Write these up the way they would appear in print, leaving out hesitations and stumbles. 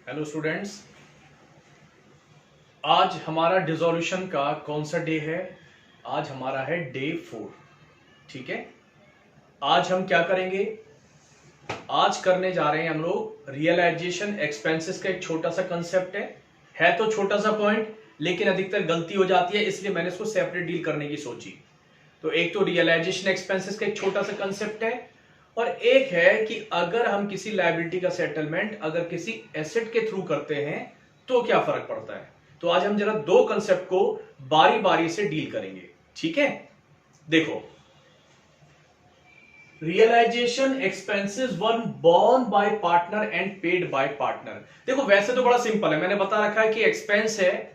Hello students. आज हमारा dissolution का कौन सा डे है? आज हमारा है डे 4। ठीक है, आज हम क्या करेंगे? आज करने जा रहे हैं हम लोग रियलाइजेशन एक्सपेंसेस का एक छोटा सा कंसेप्ट है तो छोटा सा पॉइंट, लेकिन अधिकतर गलती हो जाती है, इसलिए मैंने इसको सेपरेट डील करने की सोची। तो एक तो रियलाइजेशन एक्सपेंसेस का एक छोटा सा कंसेप्ट है, और एक है कि अगर हम किसी लायबिलिटी का सेटलमेंट अगर किसी एसेट के थ्रू करते हैं तो क्या फर्क पड़ता है। तो आज हम जरा दो कंसेप्ट को बारी बारी से डील करेंगे। ठीक है, देखो, realization expenses one borne by partner and paid by partner. देखो, वैसे तो बड़ा सिंपल है, मैंने बता रखा है कि एक्सपेंस है,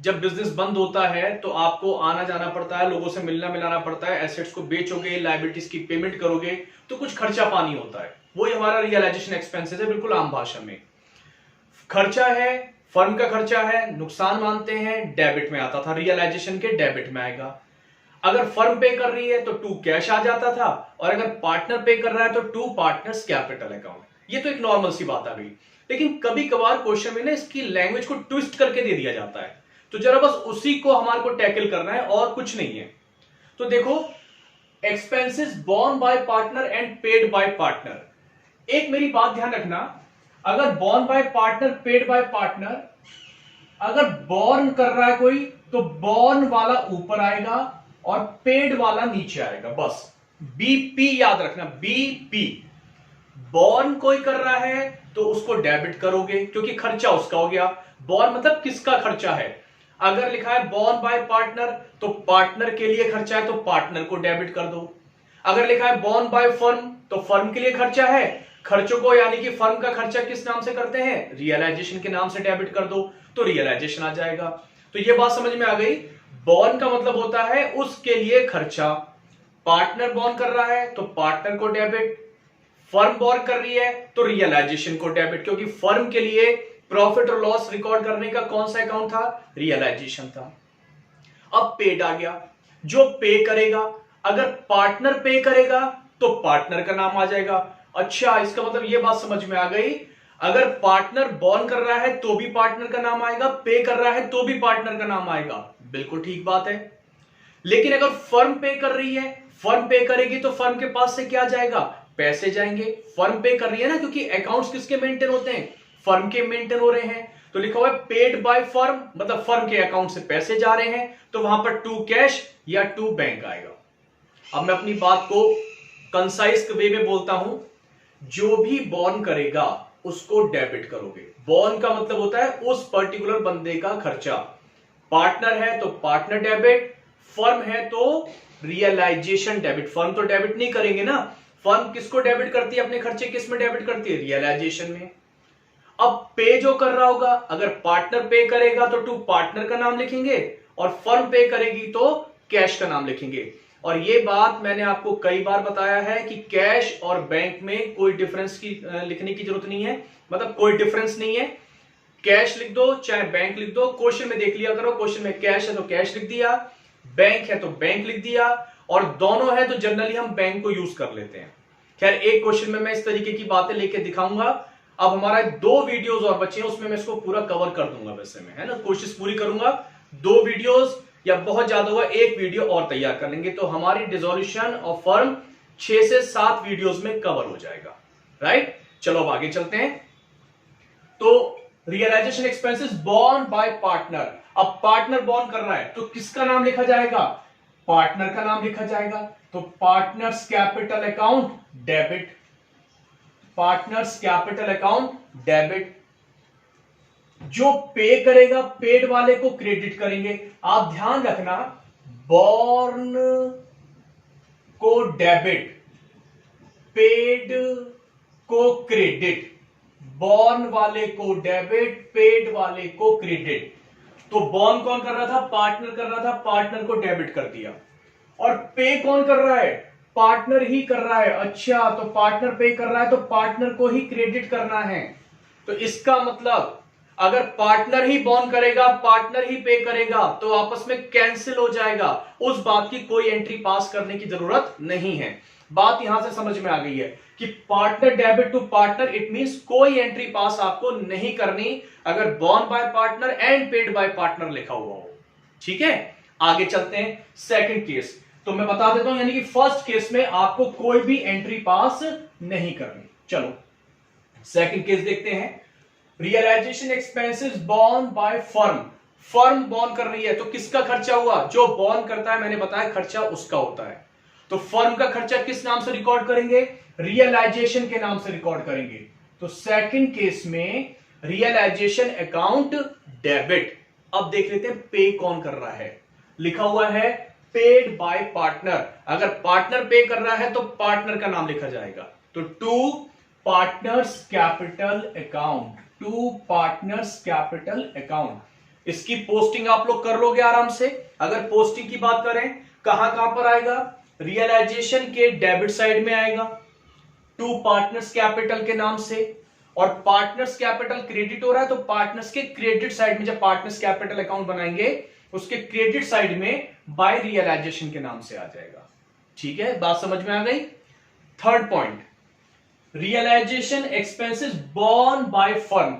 जब बिजनेस बंद होता है तो आपको आना जाना पड़ता है, लोगों से मिलना मिलाना पड़ता है, एसेट्स को बेचोगे, लायबिलिटीज की पेमेंट करोगे तो कुछ खर्चा पानी होता है, वही हमारा रियलाइजेशन एक्सपेंसेस है। बिल्कुल आम भाषा में खर्चा है, फर्म का खर्चा है, नुकसान मानते हैं, डेबिट में आता था, रियलाइजेशन के डेबिट में आएगा। अगर फर्म पे कर रही है तो टू कैश आ जाता था, और अगर पार्टनर पे कर रहा है तो टू पार्टनर्स कैपिटल अकाउंट। ये तो एक नॉर्मल सी बात आ गई, लेकिन कभी कभार क्वेश्चन में ना इसकी लैंग्वेज को ट्विस्ट करके दे दिया जाता है, तो जरा बस उसी को हमारे को टैकल करना है और कुछ नहीं है। तो देखो, expenses borne by partner and paid by partner. एक मेरी बात ध्यान रखना, अगर borne by partner paid by partner, अगर बोर्न कर रहा है कोई तो बोर्न वाला ऊपर आएगा और पेड वाला नीचे आएगा। बस बीपी याद रखना, बीपी। बोर्न कोई कर रहा है तो उसको डेबिट करोगे क्योंकि खर्चा उसका हो गया। बोर्न मतलब किसका खर्चा है। अगर लिखा है बोर्न बाय पार्टनर तो पार्टनर के लिए खर्चा है तो पार्टनर को डेबिट कर दो। अगर लिखा है बोर्न बाय फर्म तो फर्म के लिए खर्चा है, खर्चों को यानी कि फर्म का खर्चा किस नाम से करते हैं, रियलाइजेशन के नाम से डेबिट कर दो, तो रियलाइजेशन आ जाएगा। तो ये बात समझ में आ गई। बोर्न का मतलब होता है उसके लिए खर्चा, पार्टनर बोर्न कर रहा है तो पार्टनर को डेबिट, फर्म बोर्न कर रही है तो रियलाइजेशन को डेबिट, क्योंकि फर्म के लिए प्रॉफिट और लॉस रिकॉर्ड करने का कौन सा अकाउंट था, रियलाइजेशन था। अब पेड आ गया, जो पे करेगा, अगर पार्टनर पे करेगा तो पार्टनर का नाम आ जाएगा। अच्छा, इसका मतलब ये बात समझ में आ गई, अगर पार्टनर बोर्न कर रहा है तो भी पार्टनर का नाम आएगा, पे कर रहा है तो भी पार्टनर का नाम आएगा। बिल्कुल ठीक बात है। लेकिन अगर फर्म पे कर रही है, फर्म पे करेगी तो फर्म के पास से क्या जाएगा, पैसे जाएंगे। फर्म पे कर रही है ना, क्योंकि अकाउंट्स किसके मेंटेन होते हैं, फर्म के मेंटेन हो रहे हैं। तो लिखा हुआ है पेड बाय फर्म, मतलब फर्म के अकाउंट से पैसे जा रहे हैं, तो वहां पर टू कैश या टू बैंक आएगा। अब मैं अपनी बात को कंसाइज वे में बोलता हूं, जो भी बोर्न करेगा उसको डेबिट करोगे। बोर्न का मतलब होता है उस पर्टिकुलर बंदे का खर्चा। पार्टनर है तो पार्टनर डेबिट, फर्म है तो रियलाइजेशन डेबिट। फर्म तो डेबिट नहीं करेंगे ना, फर्म किसको डेबिट करती है, अपने खर्चे किस में डेबिट करती है, रियलाइजेशन में। अब पे जो कर रहा होगा, अगर पार्टनर पे करेगा तो टू पार्टनर का नाम लिखेंगे, और फर्म पे करेगी तो कैश का नाम लिखेंगे। और ये बात मैंने आपको कई बार बताया है कि कैश और बैंक में कोई डिफरेंस की लिखने की जरूरत नहीं है, मतलब कोई डिफरेंस नहीं है। कैश लिख दो चाहे बैंक लिख दो, क्वेश्चन में देख लिया करो, क्वेश्चन में कैश है तो कैश लिख दिया, बैंक है तो बैंक लिख दिया, और दोनों है तो जनरली हम बैंक को यूज कर लेते हैं। खैर, एक क्वेश्चन में मैं इस तरीके की बातें लेके दिखाऊंगा। अब हमारा 2 वीडियोस और बचे हैं, उसमें मैं इसको पूरा कवर कर दूंगा, वैसे में है ना, कोशिश पूरी करूंगा। 2 वीडियोस या बहुत ज्यादा हुआ 1 वीडियो और तैयार कर लेंगे, तो हमारी डिसोल्यूशन ऑफ फर्म 6 से 7 वीडियोस में कवर हो जाएगा। राइट, चलो अब आगे चलते हैं। तो realization expenses borne by partner. अब पार्टनर बोर्न कर रहा है तो किसका नाम लिखा जाएगा, पार्टनर का नाम लिखा जाएगा। तो partners capital account debit, partners capital account debit. जो पे करेगा पेड वाले को क्रेडिट करेंगे। आप ध्यान रखना, बोर्न को डेबिट, पेड को क्रेडिट, बोर्न वाले को डेबिट, पेड वाले को क्रेडिट। तो बोर्न कौन कर रहा था, पार्टनर कर रहा था, पार्टनर को डेबिट कर दिया। और पे कौन कर रहा है, पार्टनर ही कर रहा है। अच्छा, तो पार्टनर पे कर रहा है तो पार्टनर को ही क्रेडिट करना है। तो इसका मतलब अगर पार्टनर ही बोर्न करेगा, पार्टनर ही पे करेगा, तो आपस में कैंसिल हो जाएगा, उस बात की कोई एंट्री पास करने की जरूरत नहीं है। बात यहां से समझ में आ गई है कि partner debit to partner, it means कोई एंट्री पास आपको नहीं करनी अगर borne by partner and paid by partner लिखा हुआ हो। ठीक है, आगे चलते हैं सेकंड केस। तो मैं बता देता हूं, यानी कि फर्स्ट केस में आपको कोई भी एंट्री पास नहीं करनी। चलो सेकंड केस देखते हैं। Realization expenses borne by firm, firm borne कर रही है तो किसका खर्चा हुआ? जो बॉर्न करता है, मैंने बताया खर्चा उसका होता है। तो फर्म का खर्चा किस नाम से रिकॉर्ड करेंगे? रियलाइजेशन के नाम से रिकॉर्ड करेंगे। तो सेकंड केस में रियलाइजेशन अकाउंट डेबिट। अब देख लेते हैं पे कौन कर रहा है। लिखा हुआ है पेड बाय पार्टनर। अगर पार्टनर पे कर रहा है तो पार्टनर का नाम लिखा जाएगा। तो to partners capital account, to partners capital account. इसकी पोस्टिंग आप लोग कर लोगे आराम से। अगर पोस्टिंग की बात करें, कहां कहां पर आएगा? रियलाइजेशन के डेबिट साइड में आएगा टू पार्टनर्स कैपिटल के नाम से, और पार्टनर्स कैपिटल क्रेडिट हो रहा है तो पार्टनर्स के क्रेडिट साइड में, जब पार्टनर्स कैपिटल अकाउंट बनाएंगे उसके क्रेडिट साइड में बाय रियलाइजेशन के नाम से आ जाएगा। ठीक है, बात समझ में आ गई। Third point, realization expenses borne by firm,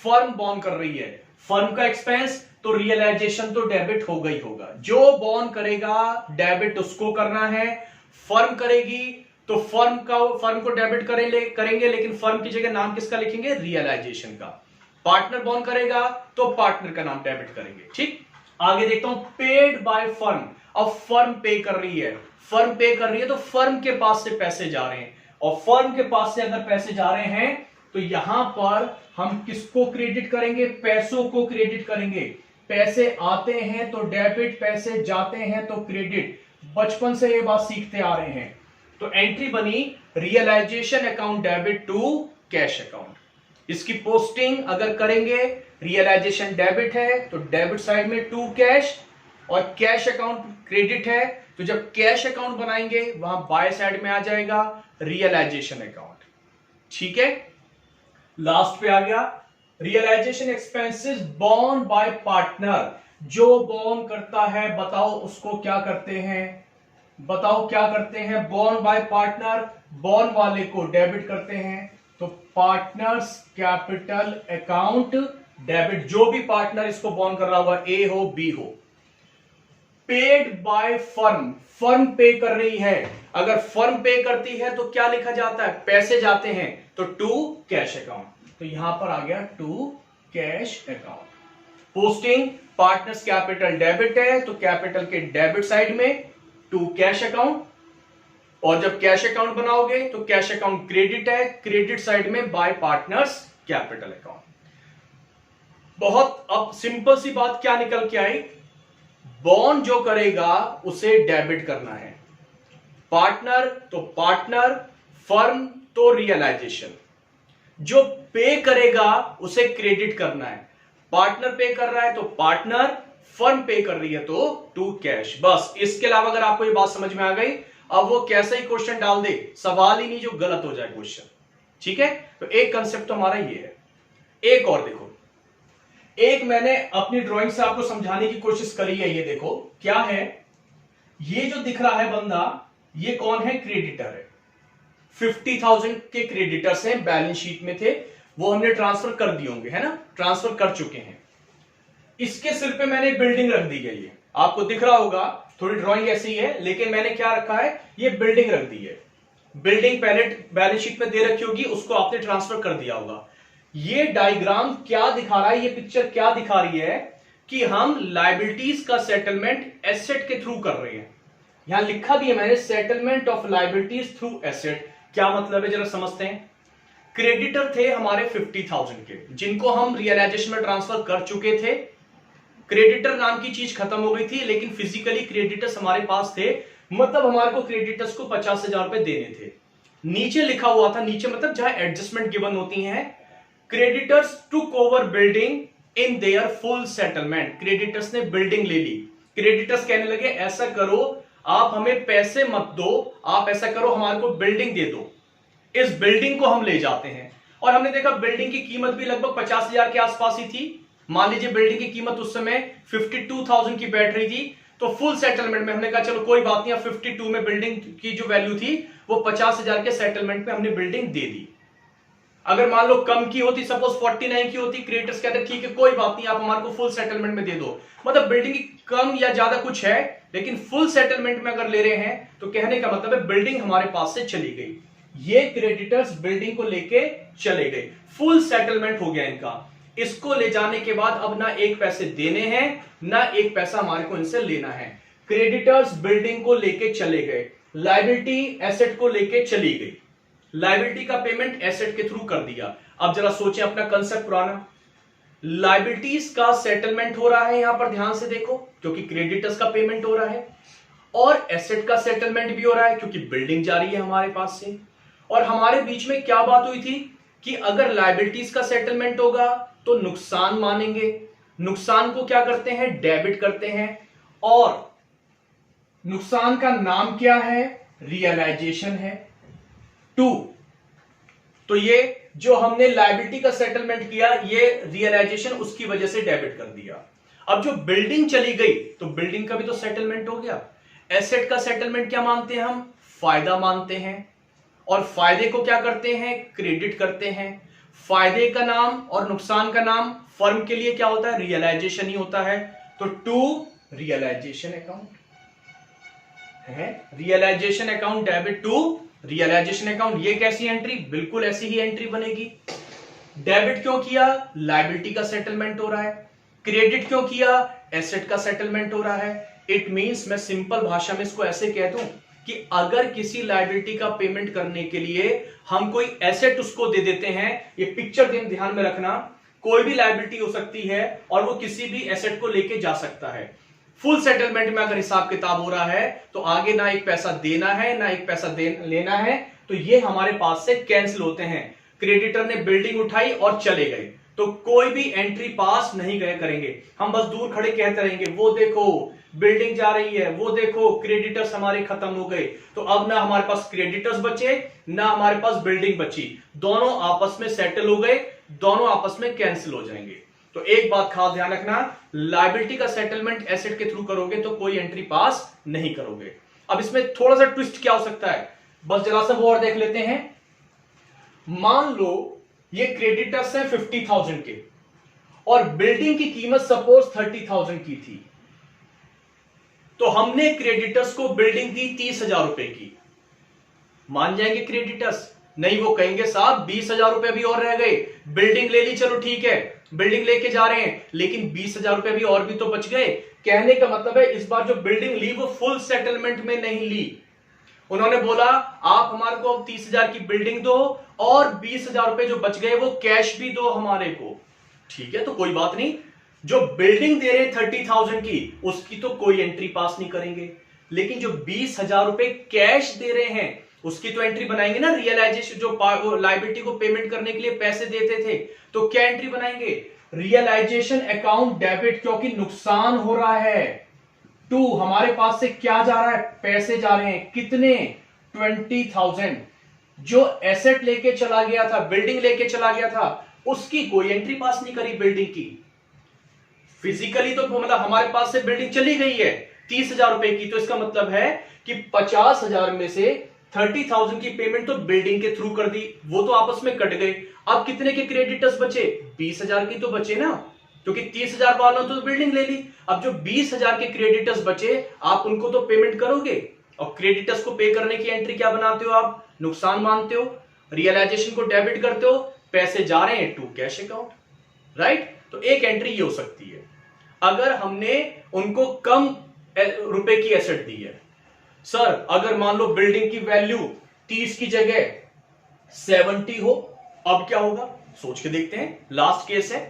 firm borne कर रही है, फर्म का एक्सपेंस तो रियलाइजेशन तो डेबिट होगा ही होगा। जो बॉर्न करेगा डेबिट उसको करना है, फर्म करेगी तो फर्म को डेबिट करेंगे, लेकिन फर्म की जगह नाम किसका लिखेंगे? रियलाइजेशन का। पार्टनर बॉर्न करेगा तो पार्टनर का नाम डेबिट करेंगे। ठीक, आगे देखता हूं पेड बाय फर्म। अब फर्म पे कर रही है, फर्म पे कर रही है तो फर्म के पास से पैसे जा रहे हैं, और फर्म के पास से अगर पैसे जा रहे हैं तो यहां पर हम किसको क्रेडिट करेंगे? पैसों को क्रेडिट करेंगे। पैसे आते हैं तो डेबिट, पैसे जाते हैं तो क्रेडिट। बचपन से ये बात सीखते आ रहे हैं। तो एंट्री बनी realization account debit to cash account. इसकी पोस्टिंग अगर करेंगे, रियलाइजेशन डेबिट है तो डेबिट साइड में टू कैश, और कैश अकाउंट क्रेडिट है तो जब कैश अकाउंट बनाएंगे वहां बाय साइड में आ जाएगा रियलाइजेशन अकाउंट। ठीक है, लास्ट पे आ गया realization expenses borne by partner. जो बॉर्न करता है बताओ उसको क्या करते हैं? बताओ क्या करते हैं? बॉर्न बाय पार्टनर, बॉर्न वाले को डेबिट करते हैं तो पार्टनर्स कैपिटल अकाउंट डेबिट। जो भी पार्टनर इसको बॉर्न कर रहा होगा, ए हो बी हो। पेड बाय फर्म, फर्म पे कर रही है। अगर फर्म पे करती है तो क्या लिखा जाता है? पैसे जाते हैं तो टू कैश अकाउंट। तो यहां पर आ गया to cash account. Posting partners capital debit है तो कैपिटल के डेबिट साइड में टू कैश अकाउंट, और जब कैश अकाउंट बनाओगे तो कैश अकाउंट क्रेडिट है, क्रेडिट साइड में बाय पार्टनर्स कैपिटल अकाउंट। बहुत अब सिंपल सी बात क्या निकल के आई? बॉर्न जो करेगा उसे डेबिट करना है, पार्टनर तो पार्टनर, फर्म तो रियलाइजेशन। जो पे करेगा उसे क्रेडिट करना है। पार्टनर पे कर रहा है तो पार्टनर, फर्म पे कर रही है तो टू कैश। बस इसके अलावा अगर आपको ये बात समझ में आ गई, अब वो कैसे ही क्वेश्चन डाल दे, सवाल ही नहीं जो गलत हो जाए क्वेश्चन। ठीक है, तो एक कंसेप्ट तो हमारा ये है। एक और देखो, एक मैंने अपनी ड्राइंग से आपको समझाने की कोशिश करी है। ये देखो क्या है, ये जो दिख रहा है बंदा, ये कौन है? क्रेडिटर है। 50,000 के क्रेडिटर्स हैं, बैलेंस शीट में थे, वो हमने ट्रांसफर कर दिए होंगे, है ना? ट्रांसफर कर चुके हैं। इसके सिर पे मैंने एक बिल्डिंग रख दी गई है, आपको दिख रहा होगा, थोड़ी ड्राइंग ऐसी ही है, लेकिन मैंने क्या रखा है? ये बिल्डिंग रख दी है। बिल्डिंग पहले बैलेंस शीट में दे रखी होगी, उसको आपने ट्रांसफर कर दिया होगा। ये डायग्राम क्या दिखा रहा है? ये पिक्चर क्या दिखा रही है कि हम लायबिलिटीज का सेटलमेंट एसेट के थ्रू कर रहे हैं। यहां लिखा भी है मैंने, settlement of liabilities through asset. क्या मतलब है जरा समझते हैं। क्रेडिटर थे हमारे 50,000 के, जिनको हम रियलाइजेशन में ट्रांसफर कर चुके थे। क्रेडिटर नाम की चीज खत्म हो गई थी, लेकिन फिजिकली क्रेडिटर्स हमारे पास थे, मतलब हमारे को क्रेडिटर्स को 50,000 रुपए देने थे। नीचे लिखा हुआ था, नीचे मतलब जहां एडजस्टमेंट गिवन होती हैं, creditors took over building in their full settlement. Creditors ने बिल्डिंग ले ली। क्रेडिटर्स कहने लगे ऐसा करो, आप हमें पैसे मत दो, आप ऐसा करो हमारे को बिल्डिंग दे दो, इस बिल्डिंग को हम ले जाते हैं। और हमने देखा बिल्डिंग की कीमत भी लगभग 50,000 के आसपास ही थी। मान लीजिए बिल्डिंग की कीमत उस समय 52,000 की बैठ रही थी, तो तो फुल सेटलमेंट में हमने कहा चलो कोई बात नहीं, 52 में बिल्डिंग की जो वैल्यू थी वो 50,000 के सेटलमेंट में हमने बिल्डिंग दे दी। अगर मान लो कम की होती, सपोज 49 की होती, क्रिएटर्स कहते ठीक है कोई बात नहीं, आप हमारे को फुल सेटलमेंट में दे दो। मतलब बिल्डिंग कम या ज्यादा कुछ है, लेकिन फुल सेटलमेंट में अगर ले रहे हैं तो कहने का मतलब है बिल्डिंग हमारे पास से चली गई। ये क्रेडिटर्स बिल्डिंग को लेके चले गए, फुल सेटलमेंट हो गया इनका। इसको ले जाने के बाद अब ना एक पैसे देने हैं ना एक पैसा हमारे को इनसे लेना है। क्रेडिटर्स बिल्डिंग को लेके चले गए, लायबिलिटी एसेट को लेके चली गई, लायबिलिटी का पेमेंट एसेट के थ्रू कर दिया। अब जरा सोचें अपना कंसेप्ट पुराना, लायबिलिटीज का सेटलमेंट हो रहा है यहां पर, ध्यान से देखो, क्योंकि क्रेडिटर्स का पेमेंट हो रहा है, और एसेट का सेटलमेंट भी हो रहा है क्योंकि बिल्डिंग जा रही है हमारे पास से। और हमारे बीच में क्या बात हुई थी कि अगर लायबिलिटीज का सेटलमेंट होगा तो नुकसान मानेंगे, नुकसान को क्या करते हैं, डेबिट करते हैं, और नुकसान का नाम क्या है, रियलाइजेशन है। 2, तो ये जो हमने लायबिलिटी का सेटलमेंट किया, ये रियलाइजेशन उसकी वजह से डेबिट कर दिया। अब जो बिल्डिंग चली गई तो बिल्डिंग का भी तो सेटलमेंट हो गया। एसेट का सेटलमेंट क्या मानते हैं हम, फायदा मानते हैं, और फायदे को क्या करते हैं, क्रेडिट करते हैं। फायदे का नाम और नुकसान का नाम फर्म के लिए क्या होता है, रियलाइजेशन ही होता है। तो 2 रियलाइजेशन अकाउंट है, realisation account debit to realisation account. ये कैसी एंट्री, बिल्कुल ऐसी ही एंट्री बनेगी। डेबिट क्यों किया, लायबिलिटी का सेटलमेंट हो रहा है। क्रेडिट क्यों किया, एसेट का सेटलमेंट हो रहा है। इट मींस, मैं सिंपल भाषा में इसको ऐसे कह दूं कि अगर किसी लायबिलिटी का पेमेंट करने के लिए हम कोई एसेट उसको दे देते हैं, ये पिक्चर ध्यान में रखना, कोई भी लायबिलिटी हो सकती है और वो किसी भी एसेट को लेके जा सकता है। फुल सेटलमेंट में अगर हिसाब किताब हो रहा है तो आगे ना एक पैसा देना है ना एक पैसा लेना है, तो ये हमारे पास से कैंसिल होते हैं। क्रेडिटर ने बिल्डिंग उठाई और चले गए तो कोई भी एंट्री पास नहीं करेंगे, हम बस दूर खड़े कहते रहेंगे वो देखो बिल्डिंग जा रही है, वो देखो क्रेडिटर्स हमारे खत्म हो गए। तो अब ना हमारे पास क्रेडिटर्स बचे ना हमारे पास बिल्डिंग बची, दोनों आपस में सेटल हो गए, दोनों आपस में कैंसिल हो जाएंगे। तो एक बात खास ध्यान रखना, लायबिलिटी का सेटलमेंट एसेट के थ्रू करोगे तो कोई एंट्री पास नहीं करोगे। अब इसमें थोड़ा सा ट्विस्ट क्या हो सकता है, बस जरा सा वो और देख लेते हैं। मान लो ये क्रेडिटर्स है 50,000 के और बिल्डिंग की कीमत सपोज 30,000 की थी, तो हमने क्रेडिटर्स को बिल्डिंग दी 30,000 रुपए की। मान जाएंगे क्रेडिटर्स, नहीं वो कहेंगे साहब 20,000 रुपए भी और रह गए, बिल्डिंग ले ली, चलो ठीक है बिल्डिंग लेके जा रहे हैं, लेकिन 20,000 रुपए भी और भी तो बच गए। कहने का मतलब है इस बार जो बिल्डिंग ली वो फुल सेटलमेंट में नहीं ली। उन्होंने बोला आप हमारे को अब 30,000 की बिल्डिंग दो और 20,000 रुपए जो बच गए वो कैश भी दो हमारे को। ठीक है, तो कोई बात नहीं, जो बिल्डिंग दे रहे 30,000 की उसकी तो कोई एंट्री पास नहीं करेंगे, लेकिन जो 20,000 रुपए कैश दे रहे हैं उसकी तो एंट्री बनाएंगे ना। रियलाइजेशन, जो लायबिलिटी को पेमेंट करने के लिए पैसे देते थे, तो क्या एंट्री बनाएंगे, रियलाइजेशन अकाउंट डेबिट, क्योंकि नुकसान हो रहा है। 2, हमारे पास से क्या जा रहा है, पैसे जा रहे हैं, कितने, 20,000। जो एसेट लेके चला गया था, बिल्डिंग लेके चला गया था, उसकी कोई एंट्री पास नहीं करी बिल्डिंग की। फिजिकली तो मतलब हमारे पास से बिल्डिंग चली गई है 30,000 रुपए की, तो इसका मतलब है कि 50,000 में से 30,000 की पेमेंट तो बिल्डिंग के थ्रू कर दी, वो तो आपस में कट गए। अब कितने के क्रेडिटर्स बचे, 20,000 की तो बचे ना, क्योंकि 30,000 वालों तो बिल्डिंग ले ली। अब जो 20,000 के क्रेडिटर्स बचे आप उनको तो पेमेंट करोगे, और क्रेडिटर्स को पे करने की एंट्री क्या बनाते हो आप, नुकसान मानते हो, रियलाइजेशन को डेबिट करते हो, पैसे जा रहे हैं टू कैश अकाउंट, राइट। तो एक एंट्री ये हो सकती है अगर हमने उनको कम रुपए की एसेट दी है। सर अगर मान लो बिल्डिंग की वैल्यू 30 की जगह 70 हो, अब क्या होगा, सोच के देखते हैं। लास्ट केस है,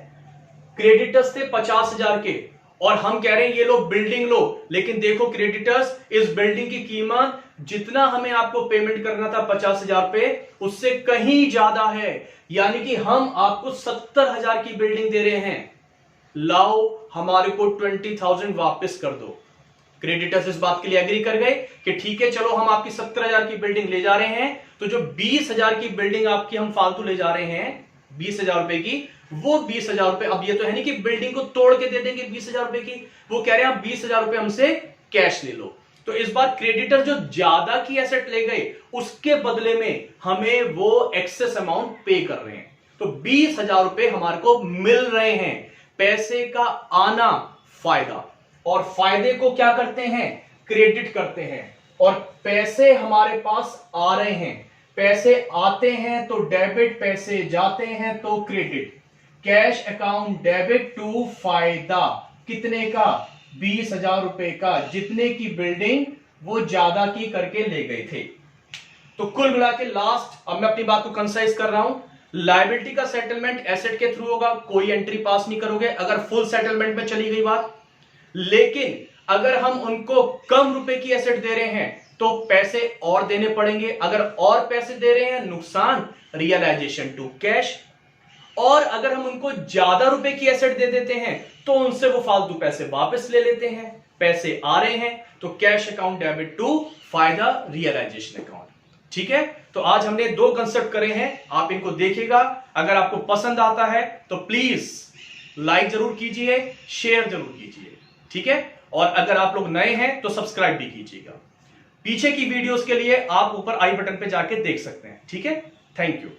क्रेडिटर्स थे 50,000 के और हम कह रहे हैं ये लो बिल्डिंग लो, लेकिन देखो क्रेडिटर्स इस बिल्डिंग की कीमत जितना हमें आपको पेमेंट करना था 50,000 पे, उससे कहीं ज्यादा है, यानी कि हम आपको 70,000 की बिल्डिंग दे रहे हैं, लाओ हमारे को 20,000 वापस कर दो। क्रेडिटर्स इस बात के लिए एग्री कर गए कि ठीक है चलो हम आपकी 70,000 की बिल्डिंग ले जा रहे हैं, तो जो 20,000 की बिल्डिंग आपकी हम फालतू ले जा रहे हैं 20,000 रुपए की, वो 20,000 रुपए, अब ये तो है नहीं कि बिल्डिंग को तोड़ के दे देंगे 20,000 रुपए की, वो कह रहे हैं आप 20,000 रुपए हमसे कैश ले लो। तो इस बार क्रेडिटर जो ज्यादा की एसेट ले गए उसके बदले में हमें वो एक्सेस अमाउंट पे कर रहे हैं। तो 20,000 रुपए हमारे को मिल रहे हैं। पैसे का आना फायदा, और फायदे को क्या करते हैं, क्रेडिट करते हैं। और पैसे हमारे पास आ रहे हैं, पैसे आते हैं तो डेबिट, पैसे जाते हैं तो credit. Cash account debit to फायदा कितने का, 20,000 रुपए का, जितने की बिल्डिंग वो ज्यादा की करके ले गए थे। तो कुल मिला के लास्ट, अब मैं अपनी बात को कंसाइज कर रहा हूं, लायबिलिटी का सेटलमेंट एसेट के थ्रू होगा, कोई एंट्री पास नहीं करोगे अगर फुल सेटलमेंट में चली गई बात। लेकिन अगर हम उनको कम रुपए की एसेट दे रहे हैं तो पैसे और देने पड़ेंगे, अगर और पैसे दे रहे हैं नुकसान, रियलाइजेशन टू कैश। और अगर हम उनको ज्यादा रुपए की एसेट दे देते हैं तो उनसे वो फालतू पैसे वापस ले लेते हैं, पैसे आ रहे हैं तो कैश अकाउंट डेबिट टू फायदा, रियलाइजेशन अकाउंट। ठीक है, तो आज हमने 2 कंसेप्ट करे हैं, आप इनको देखिएगा। अगर आपको पसंद आता है तो प्लीज लाइक जरूर कीजिए, शेयर जरूर कीजिए। ठीक है, और अगर आप लोग नए हैं तो सब्सक्राइब भी कीजिएगा। पीछे की वीडियोस के लिए आप ऊपर आई बटन पे जाके देख सकते हैं। ठीक है, थैंक यू।